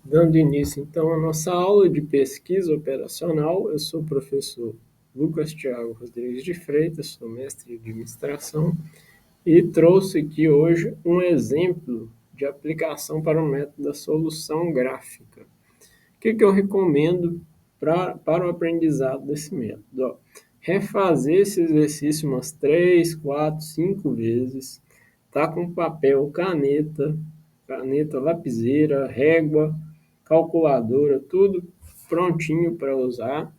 Dando início, então, à nossa aula de pesquisa operacional, eu sou o professor Lucas Thiago Rodrigues de Freitas, sou mestre de administração e trouxe aqui hoje um exemplo de aplicação para o método da solução gráfica. O que eu recomendo para o aprendizado desse método? Refazer esse exercício umas 3, 4, 5 vezes, tá com papel, caneta, lapiseira, régua, calculadora, tudo prontinho para usar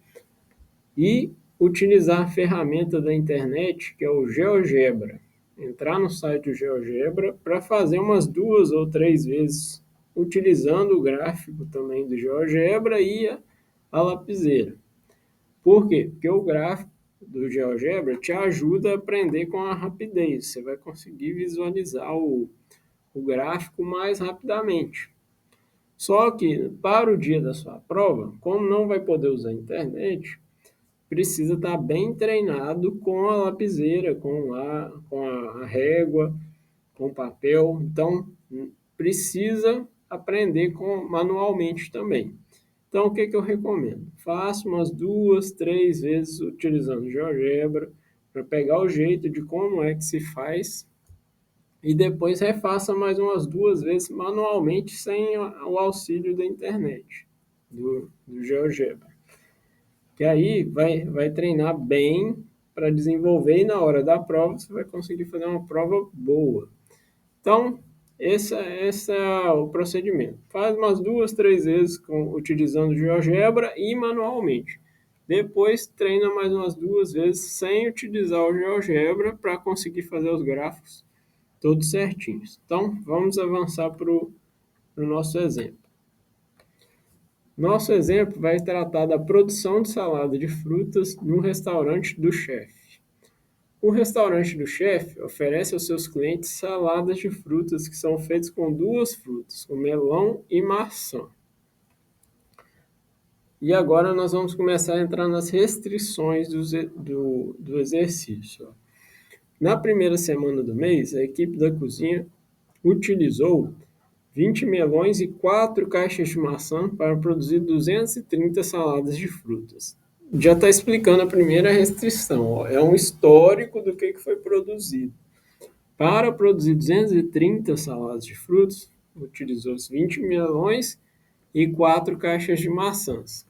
e utilizar a ferramenta da internet que é o GeoGebra. Entrar no site do GeoGebra para fazer umas 2 ou 3 vezes utilizando o gráfico também do GeoGebra e a lapiseira. Por quê? Porque o gráfico do GeoGebra te ajuda a aprender com a rapidez. Você vai conseguir visualizar o gráfico mais rapidamente. Só que para o dia da sua prova, como não vai poder usar a internet, precisa estar bem treinado com a lapiseira, com a régua, com o papel. Então, precisa aprender manualmente também. Então, o que eu recomendo? Faça umas 2, 3 vezes utilizando o GeoGebra para pegar o jeito de como é que se faz e depois refaça mais umas 2 vezes manualmente sem o auxílio da internet, do GeoGebra. Que aí vai treinar bem para desenvolver e na hora da prova você vai conseguir fazer uma prova boa. Então, esse é o procedimento. Faz umas 2, 3 vezes utilizando o GeoGebra e manualmente. Depois treina mais umas 2 vezes sem utilizar o GeoGebra para conseguir fazer os gráficos todos certinhos. Então, vamos avançar para o nosso exemplo. Nosso exemplo vai tratar da produção de salada de frutas no restaurante do chefe. O restaurante do chefe oferece aos seus clientes saladas de frutas que são feitas com 2 frutas, o melão e maçã. E agora nós vamos começar a entrar nas restrições do exercício. Na primeira semana do mês, a equipe da cozinha utilizou 20 melões e 4 caixas de maçã para produzir 230 saladas de frutas. Já está explicando a primeira restrição, é um histórico do que foi produzido. Para produzir 230 saladas de frutos, utilizou os 20 melões e 4 caixas de maçãs.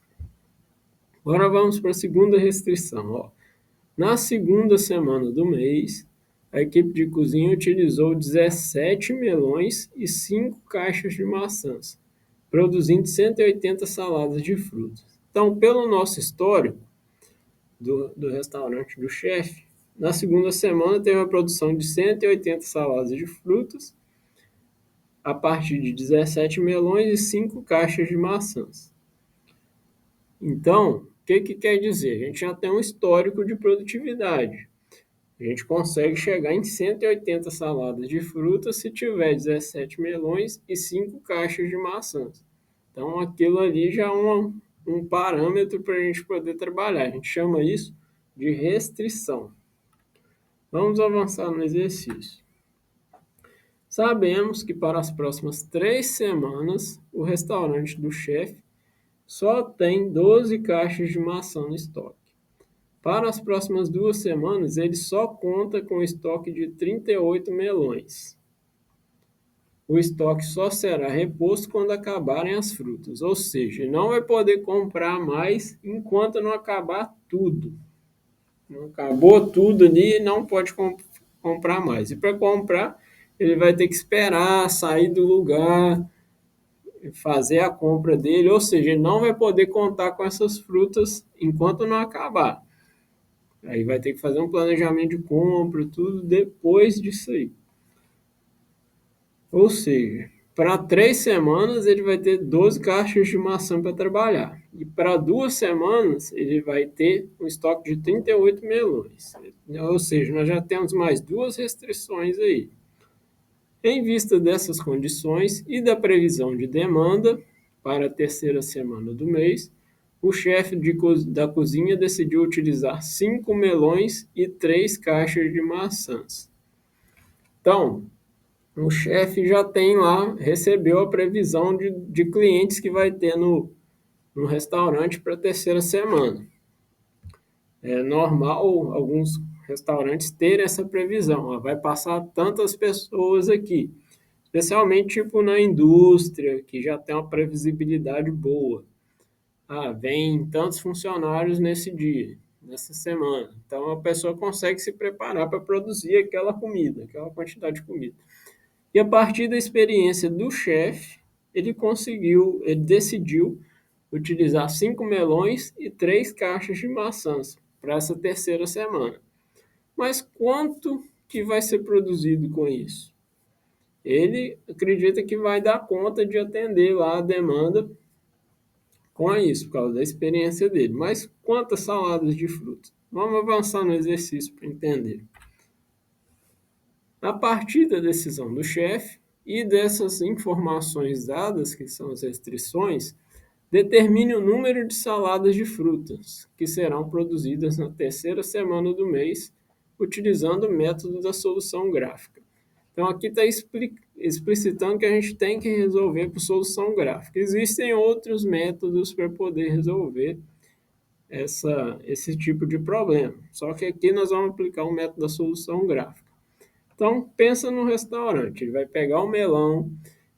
Agora vamos para a segunda restrição. Na segunda semana do mês, a equipe de cozinha utilizou 17 melões e 5 caixas de maçãs, produzindo 180 saladas de frutas. Então, pelo nosso histórico do restaurante do chefe, na segunda semana teve a produção de 180 saladas de frutas, a partir de 17 melões e 5 caixas de maçãs. Então, o que quer dizer? A gente já tem um histórico de produtividade. A gente consegue chegar em 180 saladas de frutas se tiver 17 melões e 5 caixas de maçãs. Então, aquilo ali já é um parâmetro para a gente poder trabalhar. A gente chama isso de restrição. Vamos avançar no exercício. Sabemos que para as próximas 3 semanas, o restaurante do chefe só tem 12 caixas de maçã no estoque. Para as próximas 2 semanas, ele só conta com estoque de 38 melões. O estoque só será reposto quando acabarem as frutas, ou seja, ele não vai poder comprar mais enquanto não acabar tudo. Não acabou tudo ali, não pode comprar mais. E para comprar, ele vai ter que esperar sair do lugar, fazer a compra dele, ou seja, ele não vai poder contar com essas frutas enquanto não acabar. Aí vai ter que fazer um planejamento de compra, tudo depois disso aí. Ou seja, para 3 semanas ele vai ter 12 caixas de maçã para trabalhar. E para 2 semanas ele vai ter um estoque de 38 melões. Ou seja, nós já temos mais 2 restrições aí. Em vista dessas condições e da previsão de demanda para a terceira semana do mês, o chefe da cozinha decidiu utilizar 5 melões e 3 caixas de maçãs. Então, o chefe já tem lá, recebeu a previsão de clientes que vai ter no restaurante para a terceira semana. É normal alguns restaurantes terem essa previsão, ó, vai passar tantas pessoas aqui, especialmente tipo na indústria, que já tem uma previsibilidade boa. Ah, vem tantos funcionários nesse dia, nessa semana. Então a pessoa consegue se preparar para produzir aquela comida, aquela quantidade de comida. E a partir da experiência do chefe, ele decidiu utilizar 5 melões e 3 caixas de maçãs para essa terceira semana. Mas quanto que vai ser produzido com isso? Ele acredita que vai dar conta de atender lá a demanda com isso, por causa da experiência dele. Mas quantas saladas de frutas? Vamos avançar no exercício para entender. A partir da decisão do chefe e dessas informações dadas, que são as restrições, determine o número de saladas de frutas que serão produzidas na terceira semana do mês, utilizando o método da solução gráfica. Então, aqui está explicitando que a gente tem que resolver por solução gráfica. Existem outros métodos para poder resolver esse tipo de problema, só que aqui nós vamos aplicar o método da solução gráfica. Então, pensa no restaurante, ele vai pegar o melão,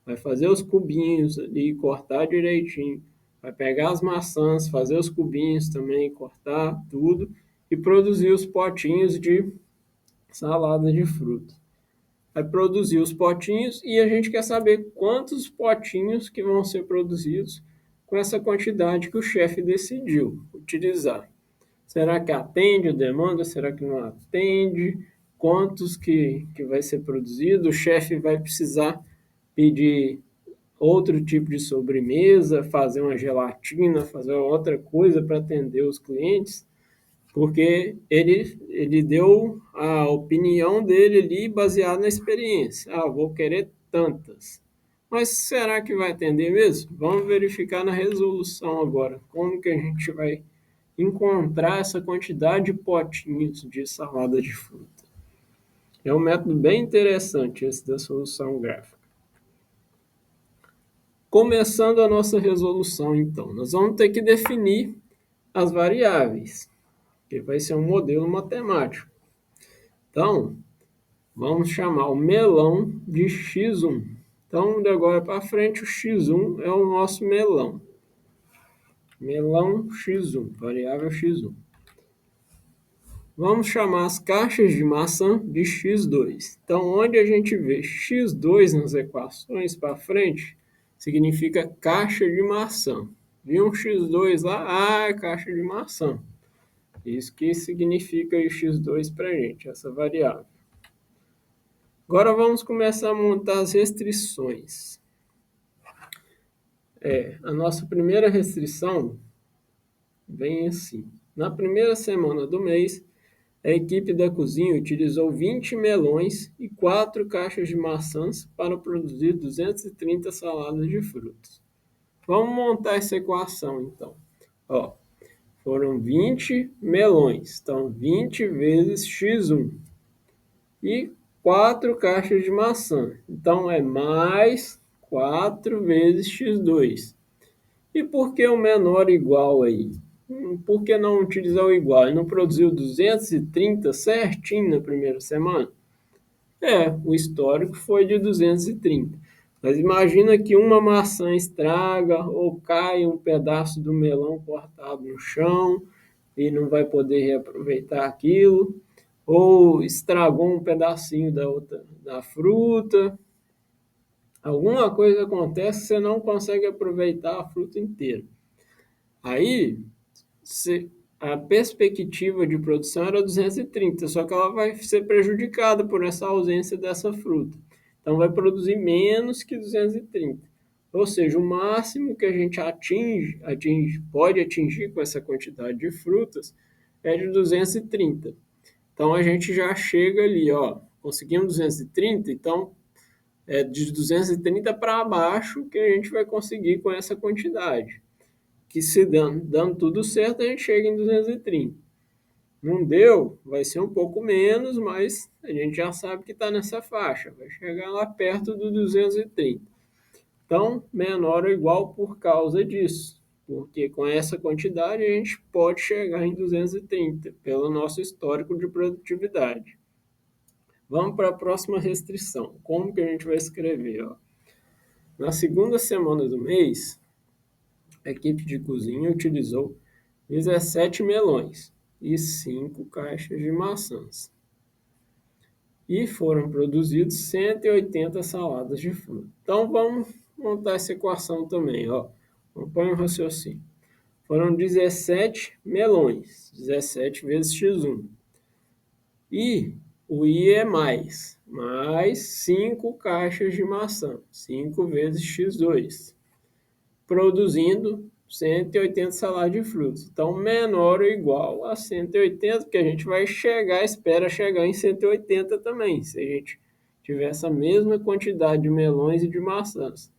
vai fazer os cubinhos ali, cortar direitinho, vai pegar as maçãs, fazer os cubinhos também, cortar tudo e produzir os potinhos de salada de fruta. Vai produzir os potinhos e a gente quer saber quantos potinhos que vão ser produzidos com essa quantidade que o chefe decidiu utilizar. Será que atende a demanda? Será que não atende? Quantos que vai ser produzido? O chefe vai precisar pedir outro tipo de sobremesa, fazer uma gelatina, fazer outra coisa para atender os clientes, porque ele deu a opinião dele ali baseada na experiência. Ah, vou querer tantas. Mas será que vai atender mesmo? Vamos verificar na resolução agora, como que a gente vai encontrar essa quantidade de potinhos de salada de fruta. É um método bem interessante esse da solução gráfica. Começando a nossa resolução, então, nós vamos ter que definir as variáveis, que vai ser um modelo matemático. Então, vamos chamar o melão de x1. Então, de agora para frente, o x1 é o nosso melão. Melão x1, variável x1. Vamos chamar as caixas de maçã de x2. Então, onde a gente vê x2 nas equações para frente, significa caixa de maçã. Vi um x2 lá, é caixa de maçã. Isso que significa o x2 para a gente, essa variável. Agora vamos começar a montar as restrições. A nossa primeira restrição vem assim. Na primeira semana do mês, a equipe da cozinha utilizou 20 melões e 4 caixas de maçãs para produzir 230 saladas de frutas. Vamos montar essa equação, então. Foram 20 melões, então 20 vezes x1 e 4 caixas de maçã, então é mais 4 vezes x2. E por que o menor igual aí? Por que não utilizar o igual? Ele não produziu 230 certinho na primeira semana? O histórico foi de 230. Mas imagina que uma maçã estraga ou cai um pedaço do melão cortado no chão e não vai poder reaproveitar aquilo, ou estragou um pedacinho da fruta. Alguma coisa acontece, você não consegue aproveitar a fruta inteira. Aí, a perspectiva de produção era 230, só que ela vai ser prejudicada por essa ausência dessa fruta. Então, vai produzir menos que 230. Ou seja, o máximo que a gente pode atingir com essa quantidade de frutas é de 230. Então, a gente já chega ali, conseguimos 230, então é de 230 para baixo que a gente vai conseguir com essa quantidade. Que se dando tudo certo, a gente chega em 230. Não deu, vai ser um pouco menos, mas a gente já sabe que está nessa faixa, vai chegar lá perto do 230. Então, menor ou igual por causa disso, porque com essa quantidade a gente pode chegar em 230, pelo nosso histórico de produtividade. Vamos para a próxima restrição. Como que a gente vai escrever? Ó? Na segunda semana do mês, a equipe de cozinha utilizou 17 melões e 5 caixas de maçãs. E foram produzidos 180 saladas de fruta. Então vamos montar essa equação também. Ó. Acompanha o raciocínio. Foram 17 melões, 17 vezes x1. E o I é mais 5 caixas de maçã, 5 vezes x2, produzindo 180 saladas de frutas. Então, menor ou igual a 180, porque a gente vai espera chegar em 180 também, se a gente tiver essa mesma quantidade de melões e de maçãs.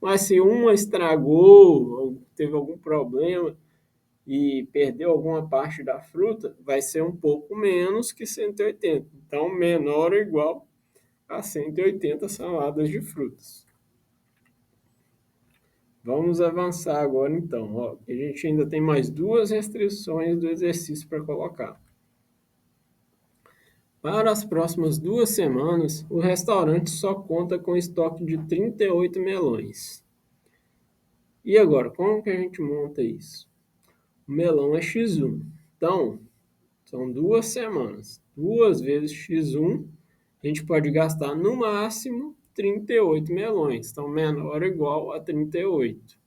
Mas se uma estragou, ou teve algum problema e perdeu alguma parte da fruta, vai ser um pouco menos que 180. Então, menor ou igual a 180 saladas de frutas. Vamos avançar agora então. Ó, a gente ainda tem mais duas restrições do exercício para colocar. Para as próximas 2 semanas, o restaurante só conta com estoque de 38 melões. E agora, como que a gente monta isso? O melão é x1. Então, são 2 semanas. 2 vezes x1, a gente pode gastar no máximo 38 melões. Então, menor ou igual a 38.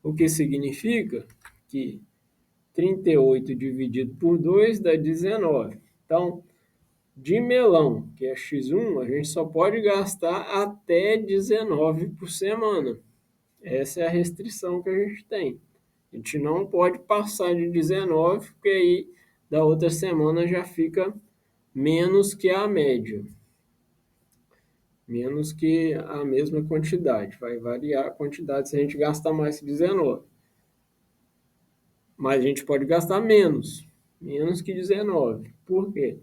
O que significa que 38 dividido por 2 dá 19. Então, de melão, que é x1, a gente só pode gastar até 19 por semana. Essa é a restrição que a gente tem. A gente não pode passar de 19, porque aí da outra semana já fica menos que a média. Menos que a mesma quantidade. Vai variar a quantidade se a gente gastar mais que 19. Mas a gente pode gastar menos que 19. Por quê?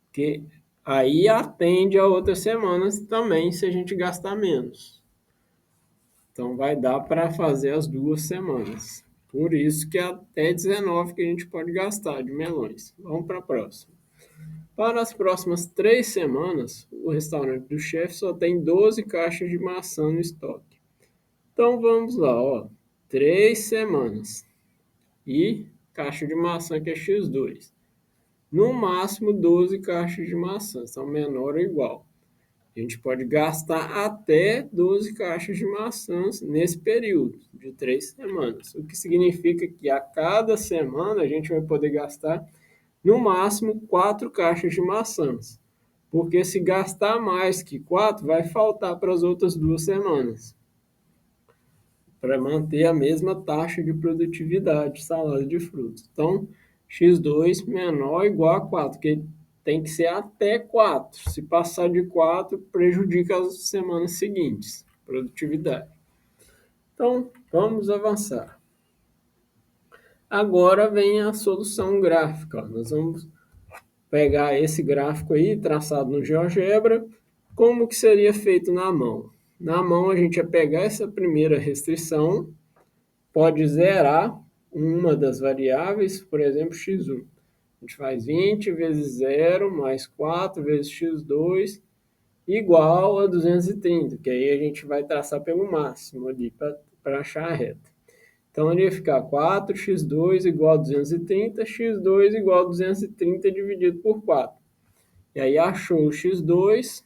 Porque aí atende a outras semanas também se a gente gastar menos. Então vai dar para fazer as 2 semanas. Por isso que é até 19 que a gente pode gastar de melões. Vamos para a próxima. Para as próximas 3 semanas, o restaurante do chefe só tem 12 caixas de maçã no estoque. Então vamos lá, ó. 3 semanas. E caixa de maçã que é x2. No máximo 12 caixas de maçã, são menor ou igual. A gente pode gastar até 12 caixas de maçãs nesse período de 3 semanas. O que significa que a cada semana a gente vai poder gastar no máximo 4 caixas de maçãs. Porque se gastar mais que 4, vai faltar para as outras 2 semanas. Para manter a mesma taxa de produtividade, salada de frutas. Então, x2 menor ou igual a 4, que tem que ser até 4. Se passar de 4, prejudica as semanas seguintes, produtividade. Então, vamos avançar. Agora vem a solução gráfica. Nós vamos pegar esse gráfico aí, traçado no GeoGebra, como que seria feito na mão. Na mão, a gente ia pegar essa primeira restrição, pode zerar uma das variáveis, por exemplo, x1. A gente faz 20 vezes 0 mais 4 vezes x2 igual a 230, que aí a gente vai traçar pelo máximo ali para achar a reta. Então, ele ia ficar 4x2 igual a 230, x2 igual a 230 dividido por 4. E aí achou o x2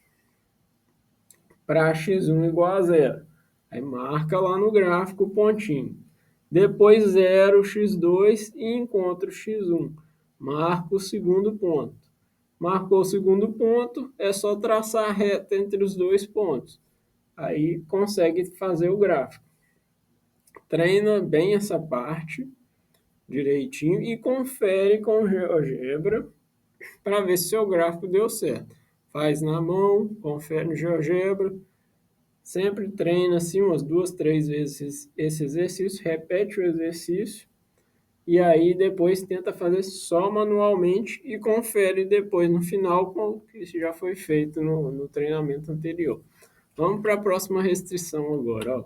para x1 igual a 0. Aí marca lá no gráfico o pontinho. Depois 0, x2 e encontra o x1. Marca o segundo ponto. Marcou o segundo ponto, é só traçar a reta entre os dois pontos. Aí consegue fazer o gráfico. Treina bem essa parte direitinho e confere com o GeoGebra para ver se seu gráfico deu certo. Faz na mão, confere no GeoGebra. Sempre treina assim umas 2, 3 vezes esse exercício, repete o exercício e aí depois tenta fazer só manualmente e confere depois no final com o que já foi feito no treinamento anterior. Vamos para a próxima restrição agora, ó.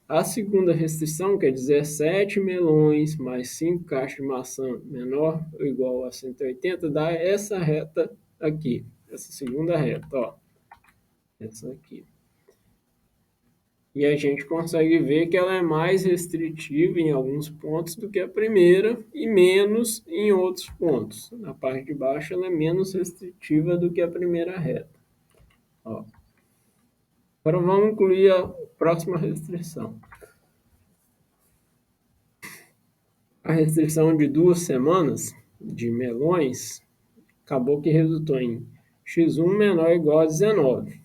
A segunda restrição, que é 17 melões mais 5 caixas de maçã menor ou igual a 180, dá essa reta aqui, essa segunda reta, ó, essa aqui. E a gente consegue ver que ela é mais restritiva em alguns pontos do que a primeira e menos em outros pontos. Na parte de baixo ela é menos restritiva do que a primeira reta. Ó. Agora vamos incluir a próxima restrição. A restrição de 2 semanas de melões acabou que resultou em x1 menor ou igual a 19.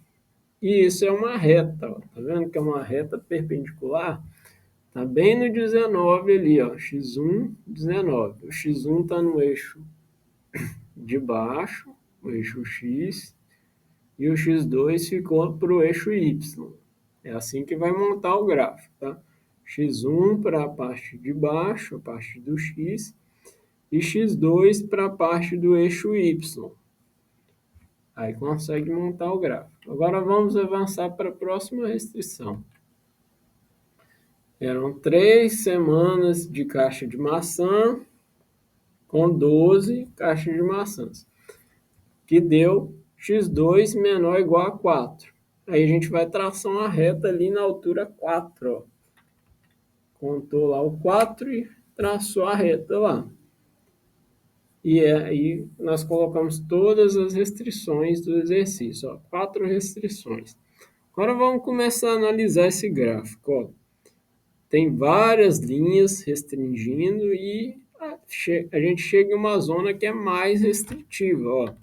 E isso é uma reta, ó. Tá vendo que é uma reta perpendicular? Tá bem no 19 ali, ó, x1, 19. O x1 está no eixo de baixo, o eixo x, e o x2 ficou para o eixo y. É assim que vai montar o gráfico, tá? x1 para a parte de baixo, a parte do x, e x2 para a parte do eixo y. Aí consegue montar o gráfico. Agora vamos avançar para a próxima restrição. Eram 3 semanas de caixa de maçã com 12 caixas de maçãs, que deu x2 menor ou igual a 4. Aí a gente vai traçar uma reta ali na altura 4. Ó. Contou lá o 4 e traçou a reta lá. E aí nós colocamos todas as restrições do exercício. Ó, 4 restrições. Agora vamos começar a analisar esse gráfico. Ó. Tem várias linhas restringindo e a gente chega em uma zona que é mais restritiva, ó,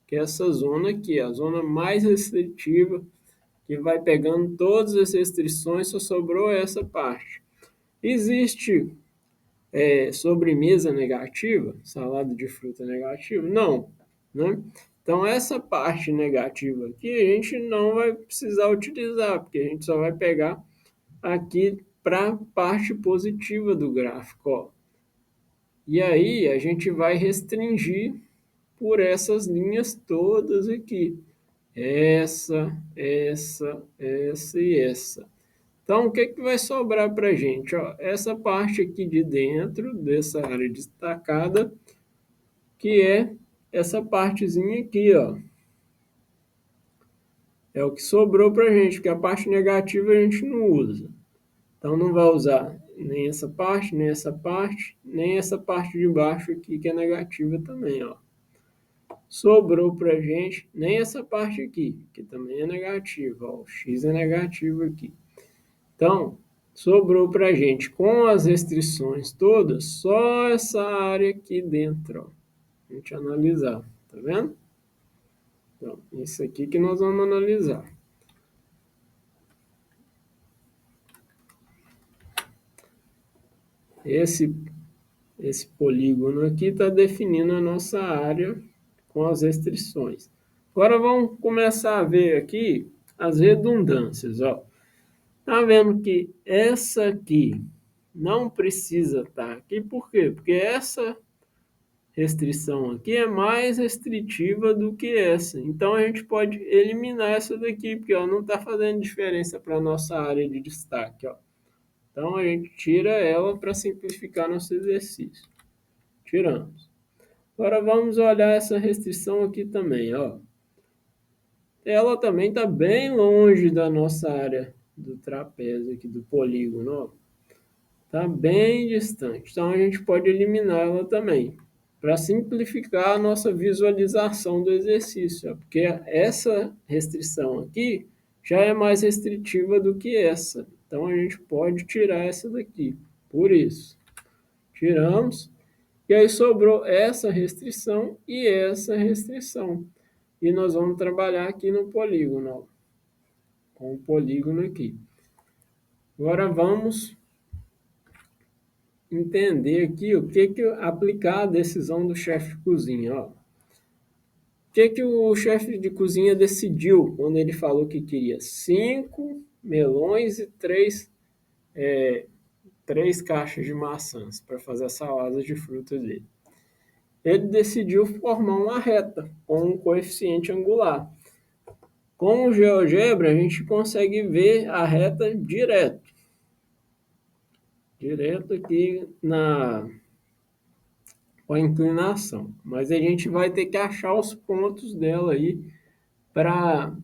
que é essa zona aqui, a zona mais restritiva, que vai pegando todas as restrições, só sobrou essa parte. Existe sobremesa negativa, salada de fruta negativa? Não, né? Então essa parte negativa aqui a gente não vai precisar utilizar, porque a gente só vai pegar aqui para a parte positiva do gráfico, ó. E aí a gente vai restringir por essas linhas todas aqui. Essa e essa. Então, o que, que vai sobrar para a gente? Ó, essa parte aqui de dentro dessa área destacada, que é essa partezinha aqui, ó. É o que sobrou para a gente, porque a parte negativa a gente não usa. Então, não vai usar nem essa parte, nem essa parte, nem essa parte de baixo aqui, que é negativa também, ó. Sobrou para a gente nem essa parte aqui, que também é negativa, ó. O x é negativo aqui. Então, sobrou para a gente, com as restrições todas, só essa área aqui dentro, ó. A gente analisar, tá vendo? Então, isso aqui que nós vamos analisar. Esse polígono aqui está definindo a nossa área com as restrições. Agora vamos começar a ver aqui as redundâncias. Ó. Tá vendo que essa aqui não precisa estar aqui, por quê? Porque essa restrição aqui é mais restritiva do que essa. Então a gente pode eliminar essa daqui, porque ela não está fazendo diferença para a nossa área de destaque. Ó. Então a gente tira ela para simplificar nosso exercício. Tiramos. Agora vamos olhar essa restrição aqui também. Ó. Ela também está bem longe da nossa área do trapézio, aqui do polígono. Está bem distante. Então a gente pode eliminar ela também, para simplificar a nossa visualização do exercício. Ó. Porque essa restrição aqui já é mais restritiva do que essa. Então a gente pode tirar essa daqui. Por isso, tiramos. E aí sobrou essa restrição e essa restrição. E nós vamos trabalhar aqui no polígono, ó, com o polígono aqui. Agora vamos entender aqui o que aplicar a decisão do chefe de cozinha. Ó. O que o chefe de cozinha decidiu quando ele falou que queria 5 melões e 3 3 caixas de maçãs para fazer a salada de fruta dele. Ele decidiu formar uma reta com um coeficiente angular. Com o GeoGebra, a gente consegue ver a reta direto aqui com a inclinação. Mas a gente vai ter que achar os pontos dela aí para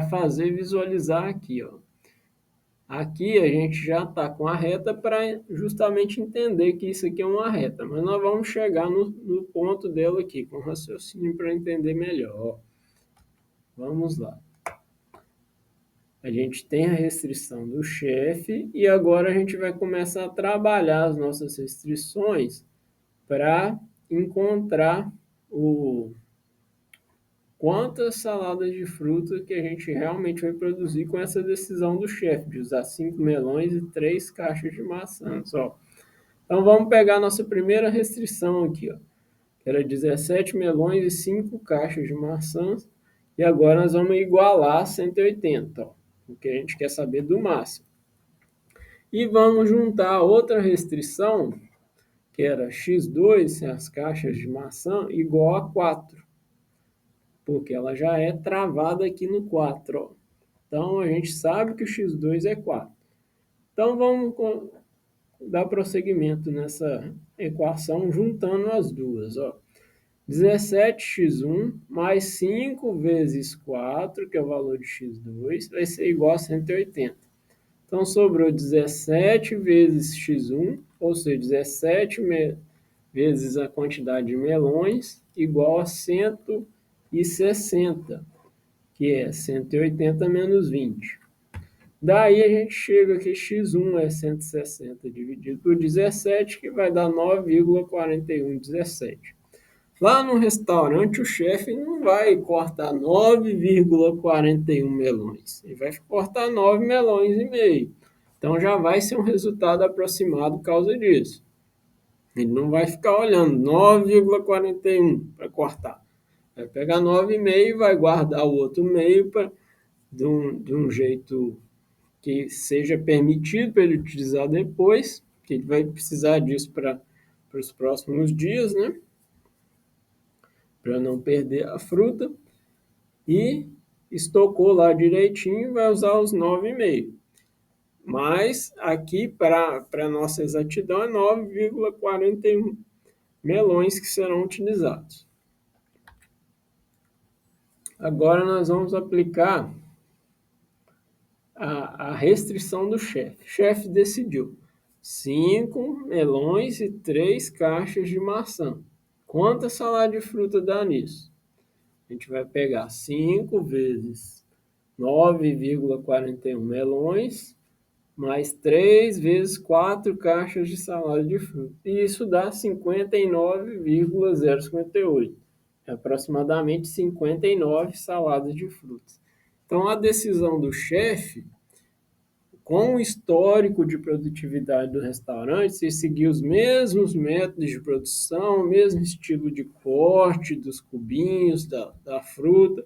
fazer visualizar aqui, ó. Aqui a gente já está com a reta para justamente entender que isso aqui é uma reta, mas nós vamos chegar no ponto dela aqui, com raciocínio para entender melhor. Vamos lá. A gente tem a restrição do chefe e agora a gente vai começar a trabalhar as nossas restrições para encontrar quantas saladas de fruta que a gente realmente vai produzir com essa decisão do chefe, de usar 5 melões e 3 caixas de maçãs. Ó. Então vamos pegar a nossa primeira restrição aqui, ó, que era 17 melões e 5 caixas de maçãs, e agora nós vamos igualar 180, ó, porque a gente quer saber do máximo. E vamos juntar outra restrição, que era x2, as caixas de maçã, igual a 4. Porque ela já é travada aqui no 4. Ó. Então, a gente sabe que o x2 é 4. Então, vamos dar prosseguimento nessa equação juntando as duas. Ó. 17x1 mais 5 vezes 4, que é o valor de x2, vai ser igual a 180. Então, sobrou 17 vezes x1, ou seja, 17 vezes a quantidade de melões, igual a 160, que é 180 menos 20. Daí a gente chega que x1 é 160 dividido por 17, que vai dar 9,4117. Lá no restaurante, o chefe não vai cortar 9,41 melões. Ele vai cortar 9 melões e meio. Então já vai ser um resultado aproximado por causa disso. Ele não vai ficar olhando 9,41 para cortar. Vai pegar 9,5 e vai guardar o outro meio de um jeito que seja permitido para ele utilizar depois, que ele vai precisar disso para os próximos dias, né? Para não perder a fruta. E estocou lá direitinho, vai usar os 9,5. Mas aqui, para nossa exatidão, é 9,41 melões que serão utilizados. Agora nós vamos aplicar a restrição do chefe. O chefe decidiu 5 melões e 3 caixas de maçã. Quanta salada de fruta dá nisso? A gente vai pegar 5 vezes 9,41 melões, mais 3 vezes 4 caixas de salada de fruta. E isso dá 59,058. É aproximadamente 59 saladas de frutas. Então, a decisão do chefe, com o histórico de produtividade do restaurante, se seguir os mesmos métodos de produção, o mesmo estilo de corte dos cubinhos, da fruta,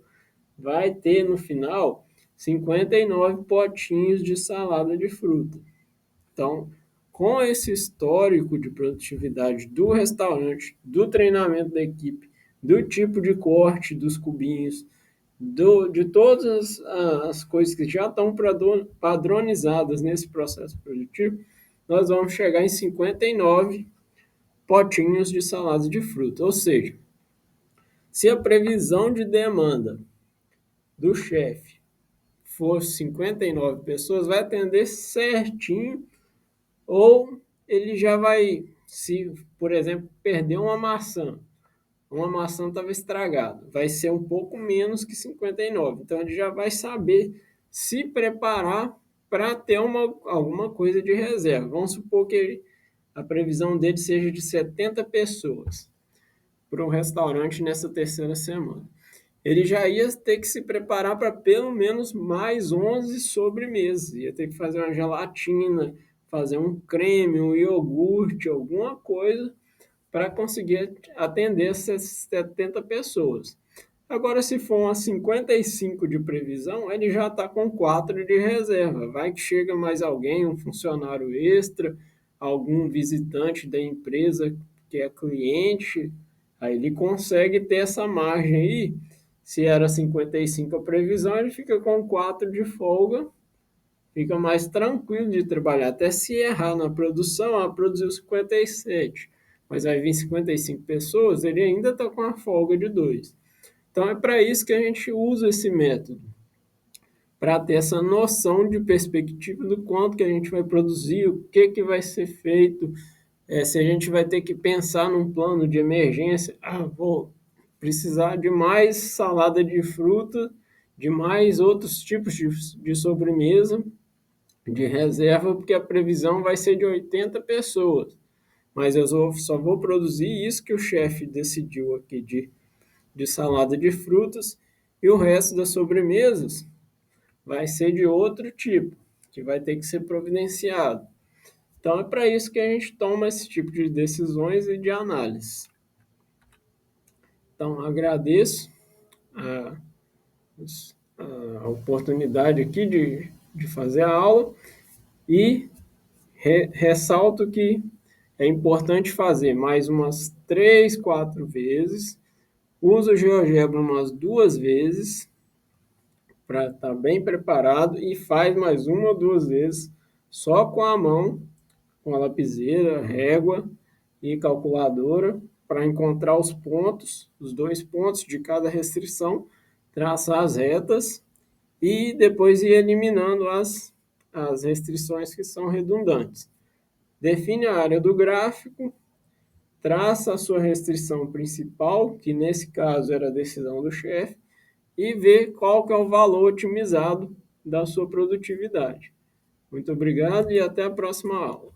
vai ter no final 59 potinhos de salada de fruta. Então, com esse histórico de produtividade do restaurante, do treinamento da equipe, do tipo de corte dos cubinhos, de todas as coisas que já estão padronizadas nesse processo produtivo, nós vamos chegar em 59 potinhos de salada de fruta. Ou seja, se a previsão de demanda do chefe for 59 pessoas, vai atender certinho, ou ele já vai, se, por exemplo, perder uma maçã estava estragada, vai ser um pouco menos que 59. Então, ele já vai saber se preparar para ter alguma coisa de reserva. Vamos supor que a previsão dele seja de 70 pessoas para um restaurante nessa terceira semana. Ele já ia ter que se preparar para pelo menos mais 11 sobremesas. Ia ter que fazer uma gelatina, fazer um creme, um iogurte, alguma coisa para conseguir atender essas 70 pessoas. Agora, se for umas 55 de previsão, ele já está com 4 de reserva. Vai que chega mais alguém, um funcionário extra, algum visitante da empresa que é cliente, aí ele consegue ter essa margem aí. Se era 55 a previsão, ele fica com 4 de folga, fica mais tranquilo de trabalhar. Até se errar na produção, produziu 57, mas vai vir 55 pessoas, ele ainda está com a folga de 2. Então é para isso que a gente usa esse método, para ter essa noção de perspectiva do quanto que a gente vai produzir, o que vai ser feito, se a gente vai ter que pensar num plano de emergência, vou precisar de mais salada de fruta, de mais outros tipos de sobremesa, de reserva, porque a previsão vai ser de 80 pessoas. Mas eu só vou produzir isso que o chefe decidiu aqui de salada de frutas, e o resto das sobremesas vai ser de outro tipo, que vai ter que ser providenciado. Então é para isso que a gente toma esse tipo de decisões e de análise. Então agradeço a, a oportunidade aqui de fazer a aula e ressalto que é importante fazer mais umas 3, 4 vezes. Usa o GeoGebra umas 2 vezes para estar bem preparado e faz mais 1 ou 2 vezes só com a mão, com a lapiseira, régua e calculadora, para encontrar os pontos, os 2 pontos de cada restrição, traçar as retas e depois ir eliminando as restrições que são redundantes. Define a área do gráfico, traça a sua restrição principal, que nesse caso era a decisão do chefe, e vê qual que é o valor otimizado da sua produtividade. Muito obrigado e até a próxima aula.